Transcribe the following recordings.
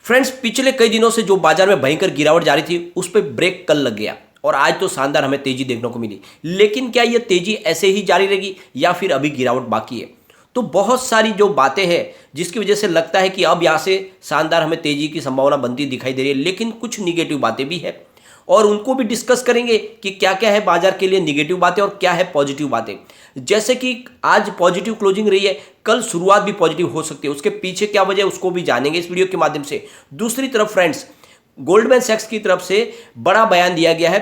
Friends, पिछले कई दिनों से जो बाजार में भयंकर गिरावट जारी थी उस पर ब्रेक कल लग गया और आज तो शानदार हमें तेजी देखने को मिली। लेकिन क्या यह तेजी ऐसे ही जारी रहेगी या फिर अभी गिरावट बाकी है? तो बहुत सारी जो बातें हैं जिसकी वजह से लगता है कि अब यहाँ से शानदार हमें तेजी की संभावना बनती दिखाई दे रही है, लेकिन कुछ निगेटिव बातें भी है और उनको भी डिस्कस करेंगे कि क्या क्या है बाजार के लिए निगेटिव बातें और क्या है पॉजिटिव बातें। जैसे कि आज पॉजिटिव क्लोजिंग रही है, कल शुरुआत भी पॉजिटिव हो सकती है, उसके पीछे क्या वजह है उसको भी जानेंगे इस वीडियो के माध्यम से। दूसरी तरफ फ्रेंड्स, गोल्डमैन सैक्स की तरफ से बड़ा बयान दिया गया है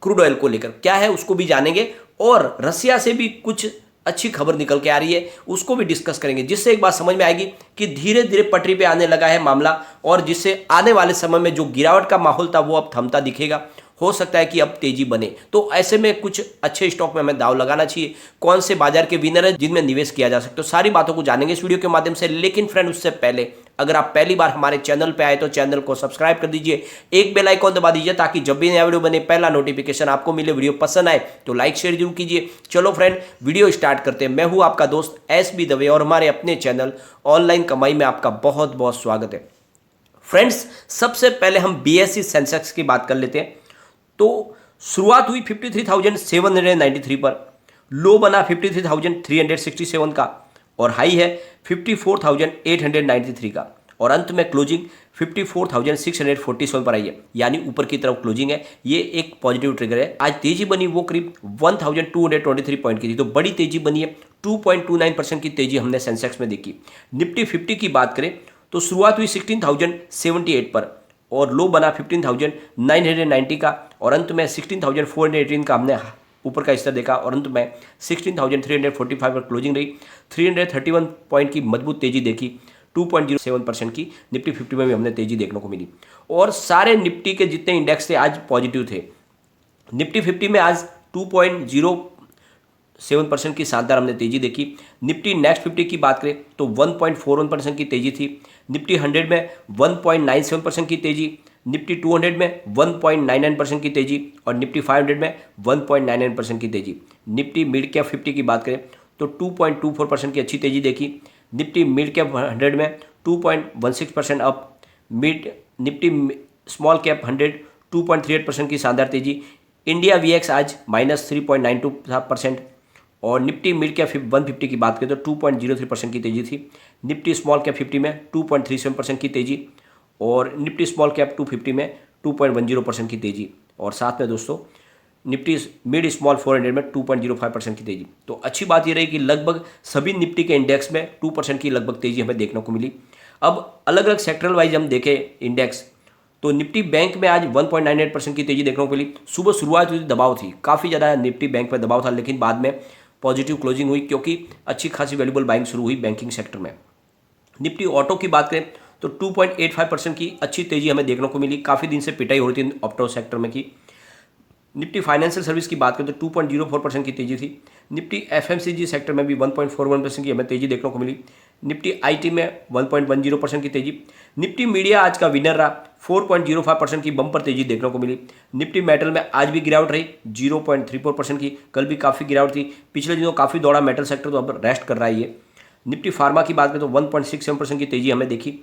क्रूड ऑयल को लेकर, क्या है उसको भी जानेंगे और रसिया से भी कुछ अच्छी खबर निकल के आ रही है, उसको भी डिस्कस करेंगे, जिससे एक बात समझ में आएगी कि धीरे धीरे पटरी पे आने लगा है मामला और जिससे आने वाले समय में जो गिरावट का माहौल था वो अब थमता दिखेगा। हो सकता है कि अब तेजी बने, तो ऐसे में कुछ अच्छे स्टॉक में हमें दाव लगाना चाहिए, कौन से बाजार के विनर है जिनमें निवेश किया जा सकता है, तो सारी बातों को जानेंगे इस वीडियो के माध्यम से। लेकिन फ्रेंड, उससे पहले अगर आप पहली बार हमारे चैनल पे आए तो चैनल को सब्सक्राइब कर दीजिए, एक बेल आइकॉन दबा दीजिए ताकि जब भी नया वीडियो बने पहला नोटिफिकेशन आपको मिले। वीडियो पसंद आए तो लाइक शेयर जरूर कीजिए। चलो फ्रेंड, वीडियो स्टार्ट करते हैं। मैं हूं आपका दोस्त SB दवे और हमारे अपने चैनल ऑनलाइन कमाई में आपका बहुत बहुत स्वागत है। फ्रेंड्स, सबसे पहले हम BSE सेंसेक्स की बात कर लेते हैं। तो शुरुआत हुई 53,793 पर, लो बना 53,367 का और हाई है 54,893 का और अंत में क्लोजिंग 54,647 पर आई है, यानी ऊपर की तरफ क्लोजिंग है। ये एक पॉजिटिव ट्रिगर है। आज तेजी बनी वो करीब 1,223 पॉइंट की थी, तो बड़ी तेजी बनी है। 2.29% की तेजी हमने सेंसेक्स में देखी। निफ्टी 50 की बात करें तो शुरुआत हुई 16,078 पर और लो बना 15,990 का और अंत में 16,418 का हमने ऊपर का स्तर देखा और अंत में 16,345 पर क्लोजिंग रही। 331 पॉइंट की मजबूत तेजी देखी। 2.07% की निफ्टी 50 में भी हमने तेजी देखने को मिली और सारे निफ्टी के जितने इंडेक्स थे आज पॉजिटिव थे। निफ्टी 50 में आज 2.07% की शानदार हमने तेजी देखी। निफ्टी नेक्स्ट 50 की बात करें तो 1.41% की तेजी थी। निफ्टी 100 में 1.97% की तेजी, निफ्टी 200 में 1.99% की तेजी और निफ्टी 500 में 1.99% की तेजी। निफ्टी मिड कैप 50 की बात करें तो 2.24% की अच्छी तेजी देखी। निफ्टी मिड कैप 100 में 2.16% अप, निफ्टी स्मॉल कैप 100 2.38% की शानदार तेजी। इंडिया VX आज -3.92% और निफ्टी मिड कैप 150 की बात करें तो 2.03% की तेजी थी। निफ्टी स्मॉल कैप 50 में 2.37% की तेजी और निफ्टी स्मॉल कैप 250 में 2.10% की तेजी और साथ में दोस्तों निफ्टी मिड स्मॉल 400 में 2.05% की तेजी। तो अच्छी बात ये रही कि लगभग सभी निफ्टी के इंडेक्स में 2% की लगभग तेजी हमें देखने को मिली। अब अलग अलग सेक्टरल वाइज हम देखें इंडेक्स तो निफ्टी बैंक में आज 1.98% की तेजी देखने को मिली। सुबह शुरुआत हुई दबाव थी, काफ़ी ज़्यादा निफ्टी बैंक में दबाव था, लेकिन बाद में पॉजिटिव क्लोजिंग हुई क्योंकि अच्छी खासी वैल्यूबल बाइंग शुरू हुई बैंकिंग सेक्टर में। निफ्टी ऑटो की बात करें तो 2.85% की अच्छी तेजी हमें देखने को मिली। काफ़ी दिन से पिटाई हो रही थी ऑटो सेक्टर में की। निफ्टी फाइनेंशियल सर्विस की बात करें तो 2.04% की तेजी थी। निफ्टी FMCG सेक्टर में भी 1.41% की हमें तेजी देखने को मिली। निफ्टी IT में 1.10% की तेजी। निफ्टी मीडिया आज का विनर रहा, 4.05% की बम्पर तेजी देखने को मिली। निफ्टी मेटल में आज भी गिरावट रही 0.34% की, कल भी काफ़ी गिरावट थी। पिछले दिनों काफ़ी दौड़ा मेटल सेक्टर, तो अब रेस्ट कर रहा है ये। निफ्टी फार्मा की बात करें तो 1.67% की तेजी हमें देखी।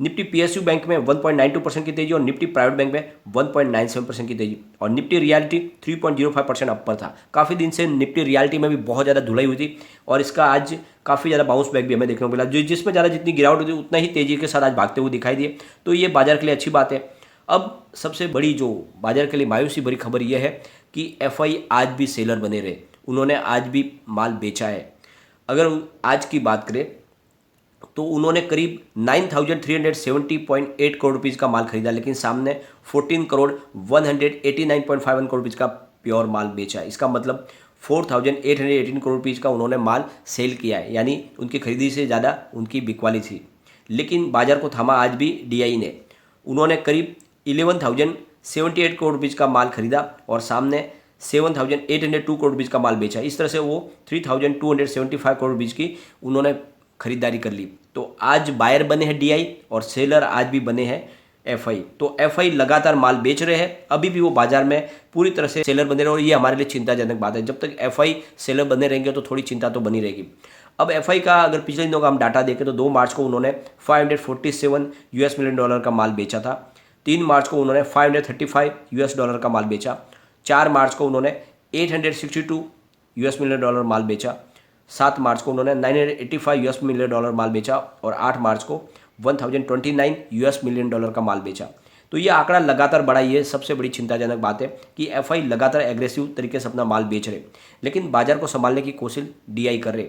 निफ्टी PSU बैंक में 1.92% की तेजी और निफ्टी प्राइवेट बैंक में 1.97% की तेजी और निफ्टी रियलिटी 3.05% अपर था। काफ़ी दिन से निफ्टी रियलिटी में भी बहुत ज़्यादा धुलाई हुई थी और इसका आज काफ़ी ज़्यादा बाउंस बैक भी हमें देखने को मिला। जिसमें ज़्यादा जितनी गिरावट होती उतना ही तेजी के साथ आज भागते हुए दिखाई दिए, तो ये बाजार के लिए अच्छी बात है। अब सबसे बड़ी जो बाजार के लिए मायूसी भरी खबर यह है कि FI आज भी सेलर बने रहे, उन्होंने आज भी माल बेचा है। अगर आज की बात करें तो उन्होंने करीब 9,370.8 करोड़ रुपीज़ का माल खरीदा, लेकिन सामने 14,189.51 करोड़ रुपीज़ का प्योर माल बेचा है। इसका मतलब 4,818 करोड़ रुपीज़ का उन्होंने माल सेल किया है, यानी उनकी खरीदी से ज़्यादा उनकी बिकवाली थी। लेकिन बाजार को थामा आज भी DI ने। उन्होंने करीब 11,078 करोड़ रुपीज़ का माल खरीदा और सामने 7,802 करोड़ रुपीज़ का माल बेचा। इस तरह से वो 3,275 करोड़ रुपीज़ की उन्होंने खरीदारी कर ली। तो आज बायर बने हैं DI और सेलर आज भी बने हैं FI। तो FI लगातार माल बेच रहे हैं, अभी भी वो बाजार में पूरी तरह से सेलर बने रहे और ये हमारे लिए चिंताजनक बात है। जब तक FI सेलर बने रहेंगे तो थोड़ी चिंता तो बनी रहेगी। अब एफआई का अगर पिछले दिनों का हम डाटा देखें तो 2 मार्च को उन्होंने 547 यूएस मिलियन डॉलर का माल बेचा था। 3 मार्च को उन्होंने 535 यूएस डॉलर का माल बेचा। 4 मार्च को उन्होंने 862 यूएस मिलियन डॉलर माल बेचा। 7 मार्च को उन्होंने 985 यूएस मिलियन डॉलर माल बेचा और 8 मार्च को 1029 यूएस मिलियन डॉलर का माल बेचा। तो ये आंकड़ा लगातार बढ़ा, ये सबसे बड़ी चिंताजनक बात है कि एफआई लगातार एग्रेसिव तरीके से अपना माल बेच रहे, लेकिन बाजार को संभालने की कोशिश डीआई कर रहे।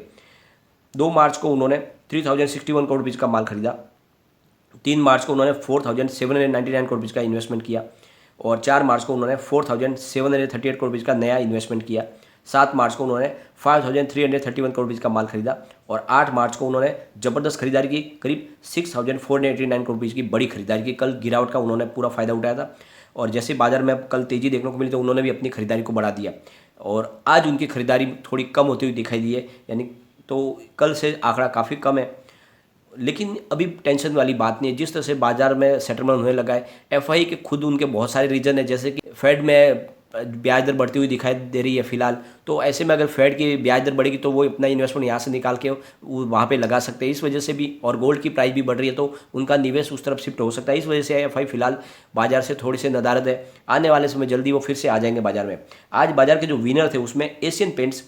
2 मार्च को उन्होंने 3061 करोड़ रुपीज़ का माल खरीदा। 3 मार्च को उन्होंने 4799 करोड़ रुपीज़ का इन्वेस्टमेंट किया और 4 मार्च को उन्होंने 4738 करोड़ रुपीज़ का नया इन्वेस्टमेंट किया। 7 मार्च को उन्होंने 5331 करोड़ रुपीज़ का माल खरीदा और 8 मार्च को उन्होंने ज़बरदस्त खरीदारी की, करीब 6489 करोड़ रुपीज़ की बड़ी खरीदारी की। कल गिरावट का उन्होंने पूरा फायदा उठाया था और जैसे बाजार में कल तेज़ी देखने को मिली तो उन्होंने भी अपनी खरीदारी को बढ़ा दिया और आज उनकी खरीदारी थोड़ी कम होती हुई दिखाई दी है, यानी तो कल से आंकड़ा काफ़ी कम है। लेकिन अभी टेंशन वाली बात नहीं है, जिस तरह से बाजार में सेटलमेंट होने लगा है। एफआई के खुद उनके बहुत सारे रीजन है, जैसे कि फेड में ब्याज दर बढ़ती हुई दिखाई दे रही है फिलहाल, तो ऐसे में अगर फेड की ब्याज दर बढ़ेगी तो वो अपना इन्वेस्टमेंट यहाँ से निकाल के वहाँ पे लगा सकते हैं, इस वजह से भी। और गोल्ड की प्राइस भी बढ़ रही है तो उनका निवेश उस तरफ शिफ्ट हो सकता है, इस वजह से एफआई फिलहाल बाजार से थोड़ी सी नदारद है। आने वाले समय जल्दी वो फिर से आ जाएंगे बाजार में। आज बाजार के जो विनर थे उसमें एशियन पेंट्स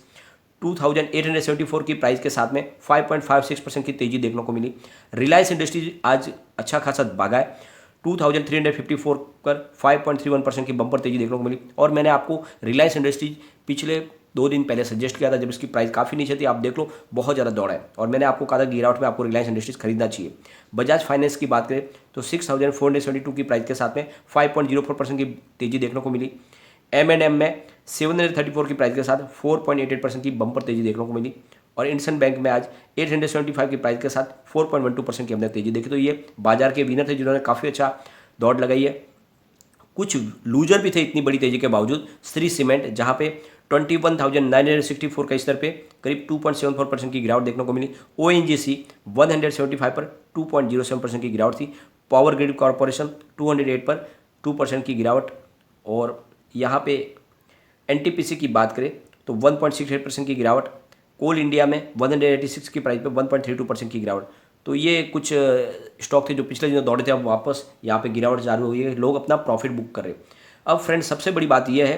2874 की प्राइस के साथ में 5.56% की तेजी देखने को मिली। रिलायंस इंडस्ट्रीज आज अच्छा खासा भागा है, 2354 पर 5.31% की बम्पर तेजी देखने को मिली। और मैंने आपको रिलायंस इंडस्ट्रीज पिछले 2 दिन पहले सजेस्ट किया था, जब इसकी प्राइस काफ़ी नीचे थी, आप देख लो बहुत ज़्यादा दौड़ा है और मैंने आपको कहा था गिरावट में आपको रिलायंस इंडस्ट्रीज खरीदना चाहिए। बजाज फाइनेंस की बात करें तो 6472 की प्राइस के साथ में 5.04% की तेजी देखने को मिली। M&M में 734 की प्राइस के साथ 4.88% की बम्पर तेजी देखने को मिली और इंडसइंड बैंक में आज 875 की प्राइस के साथ 4.12% की हमने तेजी देखी। तो ये बाजार के विनर थे जिन्होंने काफ़ी अच्छा दौड़ लगाई है। कुछ लूजर भी थे इतनी बड़ी तेजी के बावजूद। श्री सीमेंट जहाँ पे 21,964 का स्तर पे करीब 2.74% की गिरावट देखने को मिली। ONGC 175 पर 2.07% की गिरावट थी। पावर ग्रिड कॉरपोरेशन 208 पर 2% की गिरावट और यहाँ पे NTPC की बात करें तो 1.68% की गिरावट। कोल इंडिया में 186 की प्राइस पे 1.32% की गिरावट। तो ये कुछ स्टॉक थे जो पिछले दिनों दौड़े थे, अब वापस यहाँ पे गिरावट चालू हुई है, लोग अपना प्रॉफिट बुक कर रहे हैं। अब फ्रेंड्स सबसे बड़ी बात यह है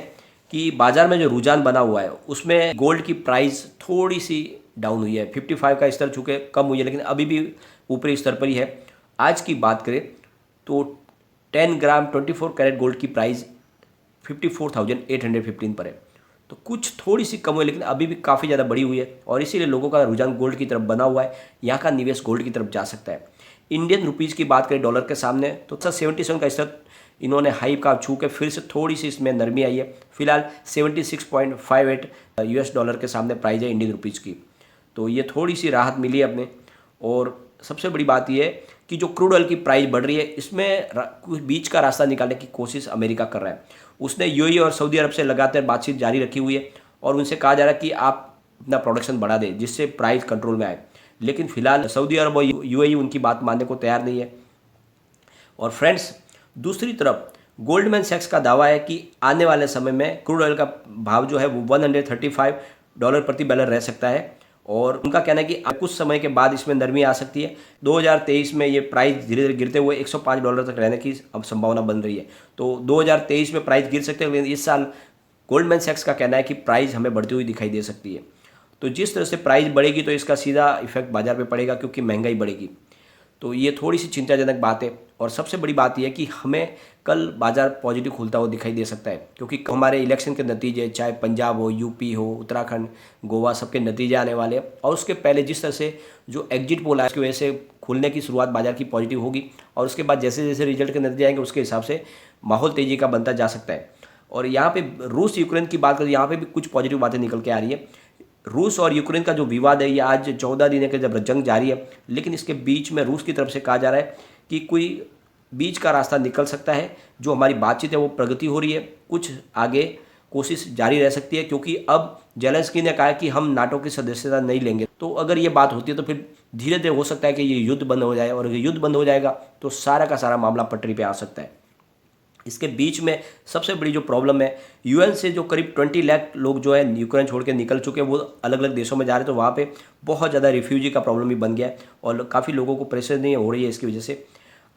कि बाजार में जो रुझान बना हुआ है उसमें गोल्ड की प्राइस थोड़ी सी डाउन हुई है, 55 का स्तर चूँकि कम हुई है, लेकिन अभी भी ऊपरी स्तर पर ही है। आज की बात करें तो 10 ग्राम 24 कैरेट गोल्ड की प्राइस 54,815 पर है, तो कुछ थोड़ी सी कम हुई, लेकिन अभी भी काफ़ी ज़्यादा बढ़ी हुई है और इसीलिए लोगों का रुझान गोल्ड की तरफ बना हुआ है। यहाँ का निवेश गोल्ड की तरफ जा सकता है। इंडियन रुपीज़ की बात करें डॉलर के सामने तो 77 का स्तर इन्होंने हाई का छू के फिर से थोड़ी सी इसमें नरमी आई है। फिलहाल 76.58 यूएस डॉलर के सामने प्राइस है इंडियन रुपीज़ की, तो ये थोड़ी सी राहत मिली है अपने। और सबसे बड़ी बात यह है कि जो क्रूड ऑयल की प्राइस बढ़ रही है इसमें कुछ बीच का रास्ता निकालने की कोशिश अमेरिका कर रहा है। उसने यूएई और सऊदी अरब से लगातार बातचीत जारी रखी हुई है और उनसे कहा जा रहा है कि आप अपना प्रोडक्शन बढ़ा दें जिससे प्राइस कंट्रोल में आए, लेकिन फिलहाल सऊदी अरब और यूएई उनकी बात मानने को तैयार नहीं है। और फ्रेंड्स दूसरी तरफ गोल्डमैन सैक्स का दावा है कि आने वाले समय में क्रूड ऑयल का भाव जो है वो $135 प्रति बैरल रह सकता है और उनका कहना है कि कुछ समय के बाद इसमें नरमी आ सकती है। 2023 में ये प्राइस धीरे धीरे गिरते हुए $105 तक रहने की अब संभावना बन रही है, तो 2023 में प्राइस गिर सकते हैं, लेकिन इस साल गोल्डमैन सैक्स का कहना है कि प्राइस हमें बढ़ती हुई दिखाई दे सकती है। तो जिस तरह से प्राइस बढ़ेगी तो इसका सीधा इफेक्ट बाजार पे पड़ेगा क्योंकि महंगाई बढ़ेगी, तो ये थोड़ी सी चिंताजनक बात है। और सबसे बड़ी बात यह है कि हमें कल बाजार पॉजिटिव खुलता हुआ दिखाई दे सकता है क्योंकि हमारे इलेक्शन के नतीजे, चाहे पंजाब हो, यूपी हो, उत्तराखंड, गोवा, सबके नतीजे आने वाले हैं और उसके पहले जिस तरह से जो एग्जिट पोल आया उसकी वजह से खुलने की शुरुआत बाजार की पॉजिटिव होगी और उसके बाद जैसे जैसे रिजल्ट के नतीजे आएंगे उसके हिसाब से माहौल तेजी का बनता जा सकता है। और यहाँ पे रूस यूक्रेन की बात करें, यहाँ पे भी कुछ पॉजिटिव बातें निकल के आ रही है। रूस और यूक्रेन का जो विवाद है ये आज 14 दिन के जब जंग जारी है, लेकिन इसके बीच में रूस की तरफ से कहा जा रहा है कि कोई बीच का रास्ता निकल सकता है, जो हमारी बातचीत है वो प्रगति हो रही है, कुछ आगे कोशिश जारी रह सकती है क्योंकि अब जेलेंस्की ने कहा है कि हम नाटो की सदस्यता नहीं लेंगे। तो अगर ये बात होती है तो फिर धीरे धीरे हो सकता है कि ये युद्ध बंद हो जाए और अगर युद्ध बंद हो जाएगा तो सारा का सारा मामला पटरी पे आ सकता है। इसके बीच में सबसे बड़ी जो प्रॉब्लम है, यूएन से जो करीब 20 लाख लोग जो है यूक्रेन छोड़ के निकल चुके हैं, वो अलग अलग देशों में जा रहे हैं, तो वहाँ पे बहुत ज़्यादा रिफ्यूजी का प्रॉब्लम भी बन गया है और काफ़ी लोगों को परेशानी हो रही है इसकी वजह से।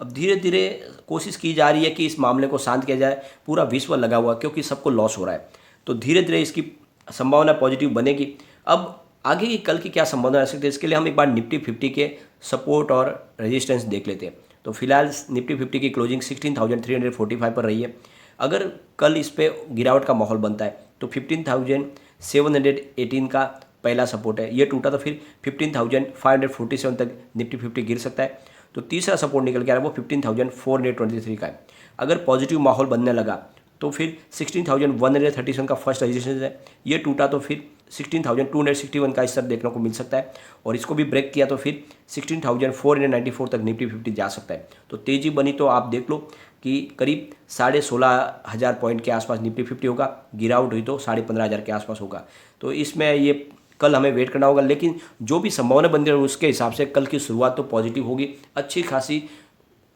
अब धीरे धीरे कोशिश की जा रही है कि इस मामले को शांत किया जाए। पूरा विश्व लगा हुआ है क्योंकि सबको लॉस हो रहा है, तो धीरे धीरे इसकी संभावना पॉजिटिव बनेगी। अब आगे की कल की क्या संभावना रह सकती है, इसके लिए हम एक बार निफ्टी 50 के सपोर्ट और रेजिस्टेंस देख लेते हैं। तो फिलहाल निफ्टी 50 की क्लोजिंग 16,345 पर रही है। अगर कल इस पे गिरावट का माहौल बनता है तो 15,718 का पहला सपोर्ट है, ये टूटा तो फिर 15,547 तक निफ्टी 50 गिर सकता है। तो तीसरा सपोर्ट निकल के आ रहा है वो 15,423 का है। अगर पॉजिटिव माहौल बनने लगा तो फिर 16,137 का फर्स्ट रजिस्टेंस है, ये टूटा तो फिर 16,261 का स्तर देखने को मिल सकता है और इसको भी ब्रेक किया तो फिर 16,494 तक निफ्टी 50 जा सकता है। तो तेज़ी बनी तो आप देख लो कि करीब 16,500 पॉइंट के आसपास निफ्टी 50 होगा, गिरावट हुई तो 15,500 के आसपास होगा। तो इसमें ये कल हमें वेट करना होगा, लेकिन जो भी संभावना बन रही है उसके हिसाब से कल की शुरुआत तो पॉजिटिव होगी, अच्छी खासी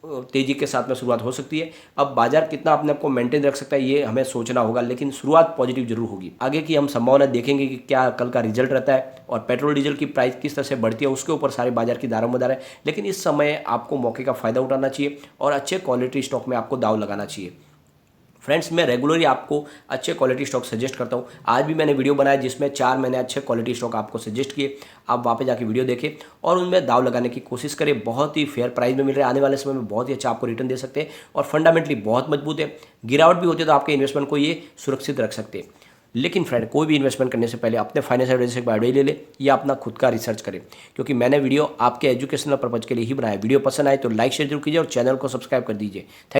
तेज़ी के साथ में शुरुआत हो सकती है। अब बाजार कितना अपने आप को मेंटेन रख सकता है ये हमें सोचना होगा, लेकिन शुरुआत पॉजिटिव जरूर होगी। आगे की हम संभावना देखेंगे कि क्या कल का रिजल्ट रहता है और पेट्रोल डीजल की प्राइस किस तरह से बढ़ती है, उसके ऊपर सारे बाजार की दारोमदार है। लेकिन इस समय आपको मौके का फ़ायदा उठाना चाहिए और अच्छे क्वालिटी स्टॉक में आपको दाव लगाना चाहिए। फ्रेंड्स, मैं रेगुलरली आपको अच्छे क्वालिटी स्टॉक सजेस्ट करता हूँ। आज भी मैंने वीडियो बनाया जिसमें 4 मैंने अच्छे क्वालिटी स्टॉक आपको सजेस्ट किए। आप वहाँ पे जाके वीडियो देखें और उनमें दाव लगाने की कोशिश करें। बहुत ही फेयर प्राइस में मिल रहे हैं, आने वाले समय में बहुत ही अच्छा आपको रिटर्न दे सकते हैं और फंडामेंटली बहुत मजबूत है। गिरावट भी होती है तो आपके इन्वेस्टमेंट को ये सुरक्षित रख सकते हैं। लेकिन फ्रेंड, कोई भी इन्वेस्टमेंट करने से पहले अपने फाइनेंशियल एडवाइजर से एक बार एडवाइस ले ले या अपना खुद का रिसर्च करें, क्योंकि मैंने वीडियो आपके एजुकेशनल पर्पज के लिए ही बनाया। वीडियो पसंद आए तो लाइक शेयर जरूर कीजिए और चैनल को सब्सक्राइब कर दीजिए।